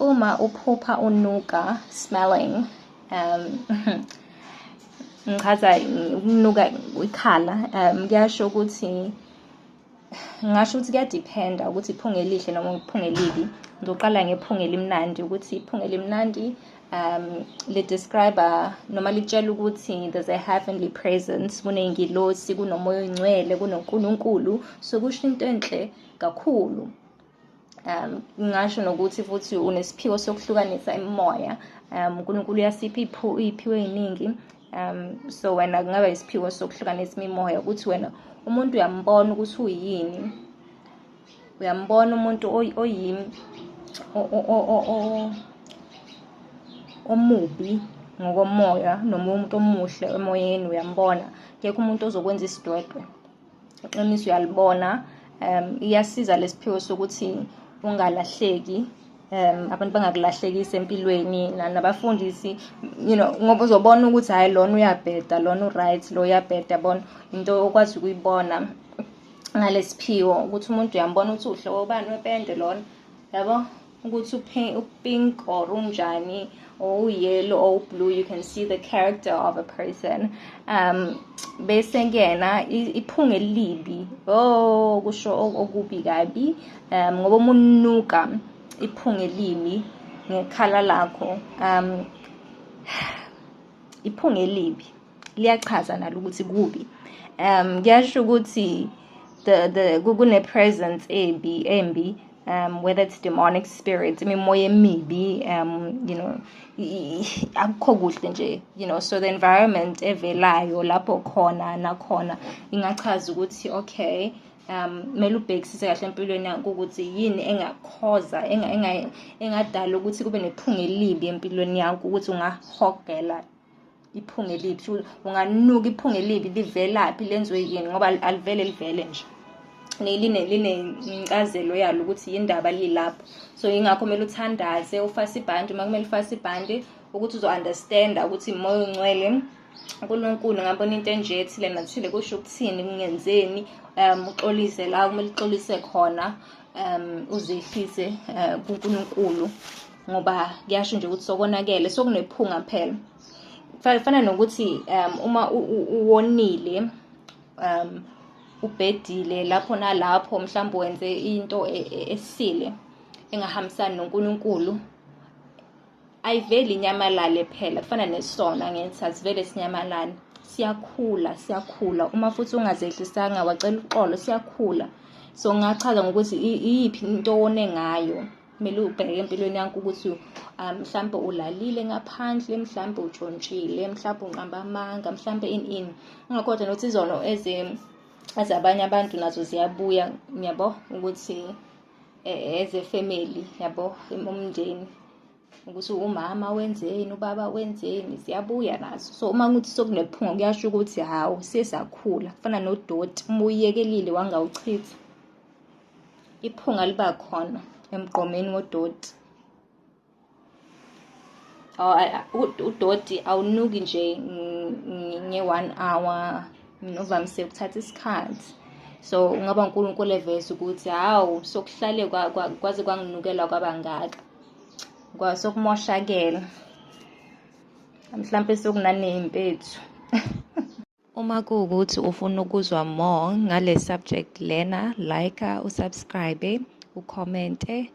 uma uphupha unuka, smelling, ngichaza ukunuka ikhala, kuyasho ukuthi, ngasho ukuthi kuyadependa ukuthi iphunga elihle noma iphunga elibi. Ngizoqala ngephunga elimnandi, ukuthi iphunga elimnandi li-describe noma litshela ukuthi there's a heavenly presence, kuney'ngilosi, kunomoya oyingcwele, kunoNkulunkulu, so kusho into enhle kakhulu. Ngingasho nokuthi futhi unesiphiwo sokuhlukanisa imimoya. uNkulunkulu uyasipha iy'phiwo ey'ningi, so wena kungaba isiphiwo sokuhlukanisa imimoya, ukuthi wena umuntu uyambona ukuthi uyini, uyambona umuntu omubi ngokomoya noma umuntu omuhle emoyeni, uyambona. Kekho umuntu ozokwenza isidwedwe, iqiniso uyalibona. Iyasiza lesiphiwo sokuthi ungalahleki, abantu bangakulahlekisi empilweni, nabafundisi, ngoba uzobona ukuthi hhayi lona uyabheda, lona u-right, lo uyabheda, yabona. Into okwazi ukuyibona ngalesiphiwo, ukuthi umuntu uyambona ukuthi uhlobo bani wepende lona, yabo, ukuthi upink or unjani, or uyellow or blue, you can see the character of a person. Bese ngena iphunga elibi, kusho okubi kabi, ngoba uma unuka iphunga elibi ngekhala lakho, iphunga elibi liyachaza nalo ukuthi kubi. Kuyasho ukuthi kune-presence embi, whether it's demonic spirits, imimoya emibi, akukho kuhle nje, so the environment evelayo lapho khona nakhona ingachaza ukuthi okay, kumele ubhekisise kahle empilweni yakho ukuthi yini engakhoza, engadala ukuthi kube nephunga elibi empilweni yakho, ukuthi ungahogela iphunga elibi, unganuka iphunga elibi, livelaphi, lenziwe yini, ngoba alivele livele nje. Linencazelo yalo ukuthi yindaba lilapho, so ingakho kumele uthandaze, ufase ibhande. Uma kumele ufase ibhande ukuthi uzo-understanda ukuthi imoya ongcwele, uNkulunkulu ngabona into enje ethile nathile, kusho ukuthini, kungenzeni, uxolise la kumele uxolise khona, uzehlise kuNkulunkulu, ngoba kuyasho nje ukuthi sokonakele, sokunephunga phela. Fana nokuthi uma uwonile, ubhedile lapho nalapho, mhlawumbe wenze into esile engahambisani noNkulunkulu, ayiveli inyamalale phela. Kufana nesona, ngithi asivele sinyamalale, siyakhula. Uma futhi ungazehlisanga wacela uxolo, siyakhula. So ngingachaza ngokuthi iyiphi into owone ngayo, kumele ubheke empilweni yakho ukuthi mhlawumbe ulalile ngaphandle, mhlawumbe utshontshile, mhlawumbe unqamba amanga, mhlawumbe ini. Ungakhohlwa nokuthi izono ezabanye abantu nazo ziyabuya, yabo, ukuthi as a family, yabo, umndeni, ukuthi umama wenzeni, ubaba wenzeni, ziyabuya nazo. So uma ukuthi sokunephunga, kuyasho ukuthi hawu sesakhula. Kufana nodoti, uma uyekelile wangawuchitha, iphunga liba khona emgqomeni wodoti. Udoti awunuki nje nge-1 hour, uvamise ukuthatha isikhathi. So ungaba uNkulunkulu eveza ukuthi hawu sokuhlale kwaze kwanginukela kwabangaka, sokumoshakela, mhlawumbe sokunaney'mpethu. Uma kuwukuthi ufuna ukuzwa more ngale subject lena, like, usubscribe, ucommente,